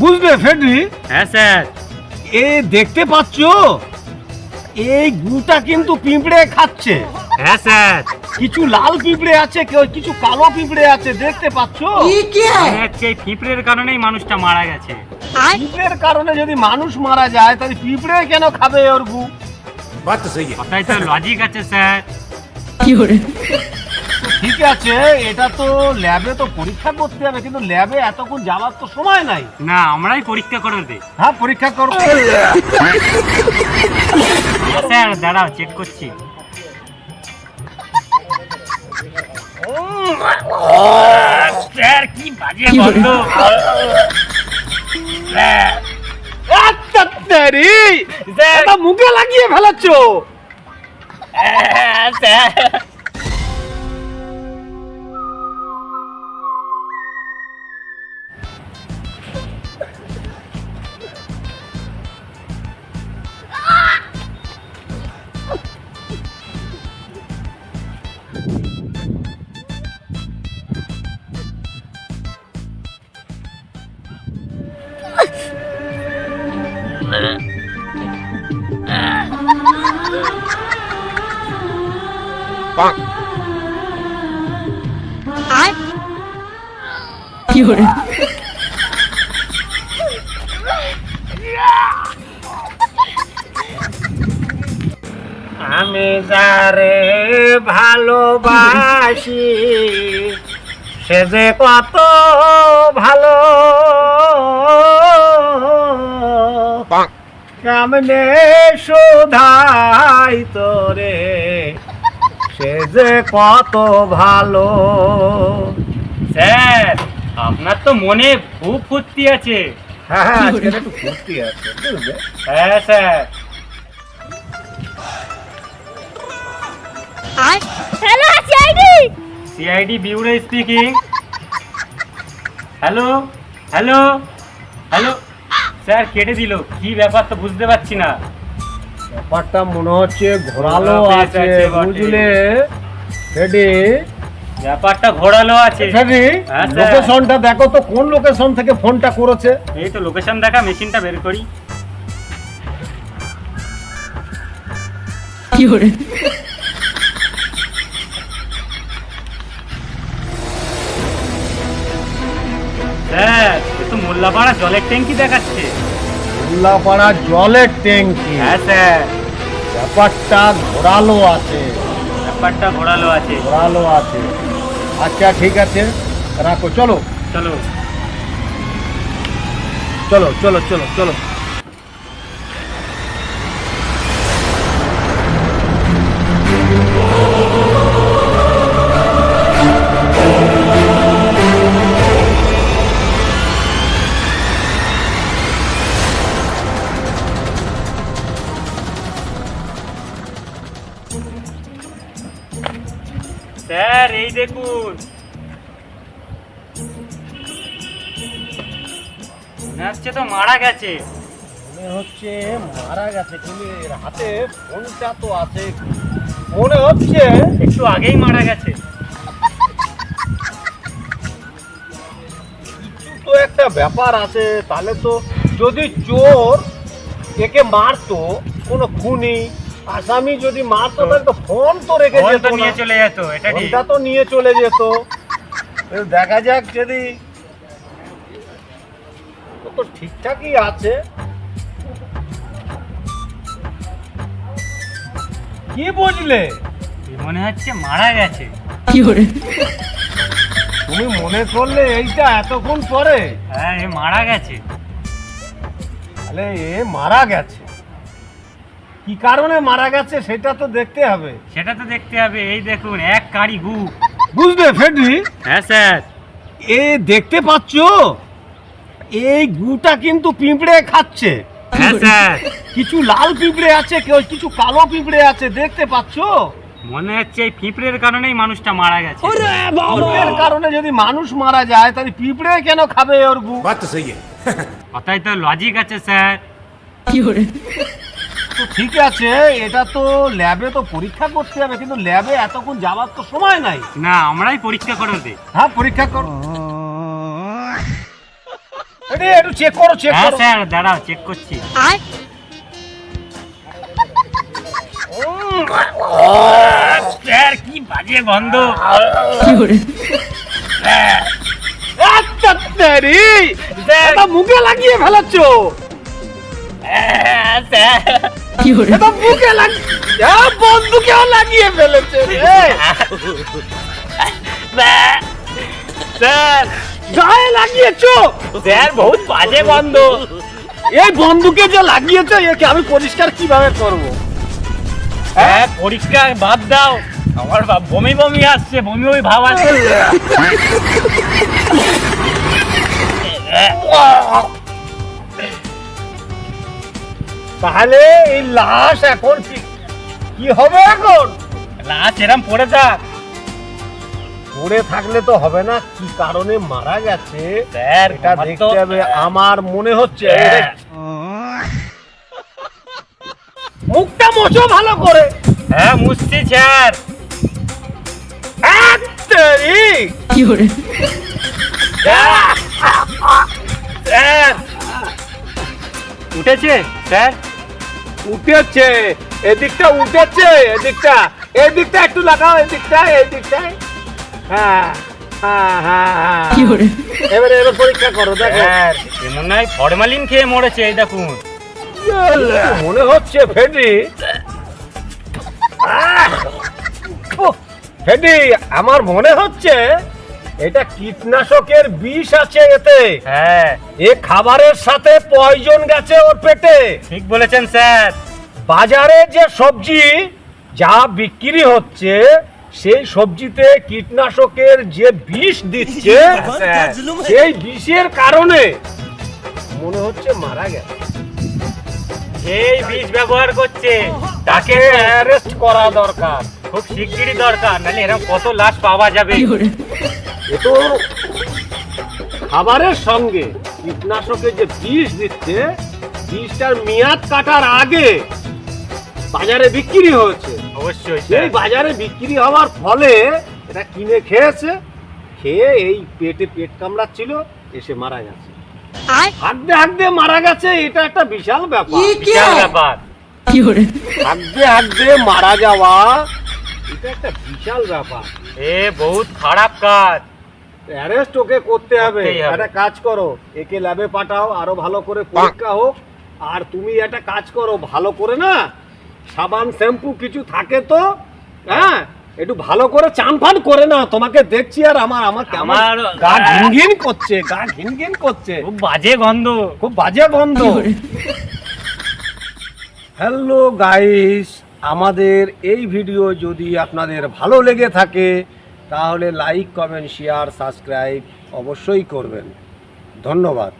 বুঝলে ফেডরি? হ্যাঁ স্যার। এ দেখতে পাচ্ছ, এই গুটা কিন্তু পিঁপড়ে খাচ্ছে। হ্যাঁ স্যার। কিছু লাল পিঁপড়ে আছে, কিছু কালো পিঁপড়ে আছে, দেখতে পাচ্ছ? এই পিঁপড়ের কারণেই মানুষটা মারা গেছে। পিঁপড়ের কারণে যদি মানুষ মারা যায় তাহলে পিঁপড়ে কেন খাবে ওর গু? কথাই তো লজিক আছে স্যার। ঠিক আছে, এটা তো ল্যাবে তো পরীক্ষা করতে হবে, কিন্তু ল্যাবে এতক্ষণ যাওয়ার তো সময় নাই। না, আমরাই পরীক্ষা করে দেই। হ্যাঁ, পরীক্ষা করো। স্যার দাঁড়াও, চেক করছি। স্যার কি বাজে গন্ধ। এটা মুখে লাগিয়ে ফেলাচ্ছ। স্যার আমি যারে ভালোবাসি সে যে কত ভালো, কেমনে শোধাই তোরে, সে যে কত ভালো। স্যার, আপনার তো মনে খুব ফুর্তি আছে। হ্যাঁ, আজকে একটু ফুর্তি আছে, বুঝলে? হ্যাঁ sir. Hello CID. CID bureau speaking. Hello hello hello. Sir কেটে দিল, কি ব্যাপার তো বুঝতে পারছি না। ব্যাপারটা মনে হচ্ছে ঘোরালো ঘোরা আছে, পেঁচ আছে বটে। বুঝলে ফেডি? ব্যাপারটা ঘোরালো আছে। ফেডি, হ্যাঁ, স্যার। লোকেশনটা দেখো তো, কোন লোকেশন থেকে ফোনটা করেছে? এই তো লোকেশন দেখা, মেশিনটা বের করি। স্যার, এ তো মোল্লাপাড়া জলের ট্যাঙ্কি দেখাচ্ছে। উল্লাপাড়া জলের ট্যাঙ্কি। হ্যাঁ স্যার। ব্যাপারটা ঘোরালো আছে, ব্যাপারটা ঘোরালো আছে। ঘোরালো আছে। আচ্ছা ঠিক আছে, রাখো, চলো চলো চলো চলো চলো চলো। স্যার, এই দেখুন, মনে হচ্ছে তো মারা গেছে। মনে হচ্ছে মারা গেছে, কিন্তু এর হাতে ফোনটা তো আছে, মনে হচ্ছে একটু আগেই মারা গেছে। কিছু তো একটা ব্যাপার আছে। তাহলে তো যদি চোর একে মারতো, কোনো খুনি আসামি যদি মারতো, তাহলে তো ফোন তো রেখে ফোন যেত তো না। নিয়ে চলে যেত, এটা ঠিক। ফোনটা তো নিয়ে চলে যেত। এবার দেখা যাক, যদি ও তো ঠিকঠাকই আছে। কি বুঝলে? মনে হচ্ছে মারা গেছে। তুমি মনে করলে এইটা এতক্ষণ পরে? হ্যাঁ, এ মারা গেছে। তাহলে এ মারা গেছে, কি কারণে মারা গেছে সেটা তো দেখতে হবে। সেটা তো দেখতে হবে। এই দেখুন, এক কাঁড়ি গু। বুঝলে ফেডরি? হ্যাঁ স্যার। এ দেখতে পাচ্ছ, এই গুটা কিন্তু পিঁপড়ে খাচ্ছে। হ্যাঁ স্যার। কিছু লাল পিঁপড়ে আছে, কিছু কালো পিঁপড়ে আছে, দেখতে পাচ্ছ? মনে হচ্ছে এই পিঁপড়ের কারণেই মানুষটা মারা গেছে। পিঁপড়ের কারণে যদি মানুষ মারা যায় তাহলে পিঁপড়ে কেন খাবে ওর গু? কথাই তো লজিক আছে স্যার। তো ঠিক আছে, এটা তো ল্যাবে তো পরীক্ষা করতে হবে, কিন্তু ল্যাবে এতক্ষণ যাওয়ার তো সময় নাই। না, আমরাই পরীক্ষা করে দেই। হ্যাঁ, পরীক্ষা করো। একটু চেক করো হ্যাঁ স্যার দাঁড়াও চেক করছি। স্যার কি বাজে গন্ধ। আচ্ছা তেরি এটা মুখে লাগিয়ে ফেলাচ্ছো। স্যার এটা মুখে লাগিয়ে বন্ধুকেও লাগিয়ে ফেলেছে রে। স্যার গায়ে লাগিয়েছো। স্যার বহুত বাজে গন্ধ। এই বন্ধুকে যে লাগিয়েছে একে আমি পরিষ্কার কিভাবে করব? হ্যাঁ পরিষ্কার বাদ দাও, আমার বমি বমি আসছে, বমি বমি ভাব আসছে। তাহলে এই লাশ এখন কি হবে? এখন লাশ এরম পড়ে থাক। পড়ে থাকলে তো হবে না, কি কারণে মারা গেছে স্যার এটা দেখতে হবে। আমার মনে হচ্ছে মুখটা মোছো ভালো করে। হ্যাঁ মুছছি স্যার। স্যার উঠেছে স্যার? উঠেছে, এদিকটা উঠেছে, এদিকটা একটু লাগাও, এদিকটায়। হ্যাঁ হ্যাঁ হ্যাঁ হ্যাঁ এবার পরীক্ষা করো, দেখো। স্যার এমন নয় ফরমালিন খেয়ে মরেছে, এই দেখুন। মনে হচ্ছে ফেডি, ফেডি আমার মনে হচ্ছে এটা কীটনাশকের বিষ আছে এতে। হ্যাঁ এ খাবারের সাথে পয়জন গেছে ওর পেটে। ঠিক বলেছেন স্যার। বাজারে যে সবজি যা বিক্রি হচ্ছে সেই সবজিতে কীটনাশকের যে বিষ দিচ্ছে সেই বিষের কারণে মনে হচ্ছে মারা গেছে। এই বিষ ব্যবহার করছে তাকে অ্যারেস্ট করা দরকার, খুব শিগগিরই দরকার, নাহলে এরকম কত লাশ পাওয়া যাবে। এ তো খাবারের সঙ্গে কীটনাশকের যে বিষ দিচ্ছে, বিষটার মেয়াদ কাটার আগে বাজারে বিক্রি হয়েছে। অবশ্যই এই বাজারে বিক্রি হওয়ার ফলে এটা কিনে খেয়েছে, খেয়ে এই পেট কামড়াচ্ছিল, এসে মারা গেছে। হাঁকতে মারা গেছে, এটা একটা বিশাল ব্যাপার। বিশাল ব্যাপার। হাঁকতে মারা যাওয়া এটা একটা বিশাল ব্যাপার। এ বহুত খারাপ কাজ। অ্যারেস্ট ওকে করতে হবে। করতেই হবে। একটা কাজ করো, একে ল্যাবে পাঠাও, আরো ভালো করে পরীক্ষা হোক। আর তুমি একটা কাজ করো, ভালো করে না সাবান শ্যাম্পু কিছু থাকে তো, হ্যাঁ একটু ভালো করে চান ফান করে না। তোমাকে দেখছি আর আমার গা ঘিনঘিন করছে, খুব বাজে গন্ধ। খুব বাজে গন্ধ। হ্যালো গাইস, আমাদের এই ভিডিও যদি আপনাদের ভালো লেগে থাকে তাহলে লাইক, কমেন্ট, শেয়ার, সাবস্ক্রাইব অবশ্যই করবেন। ধন্যবাদ।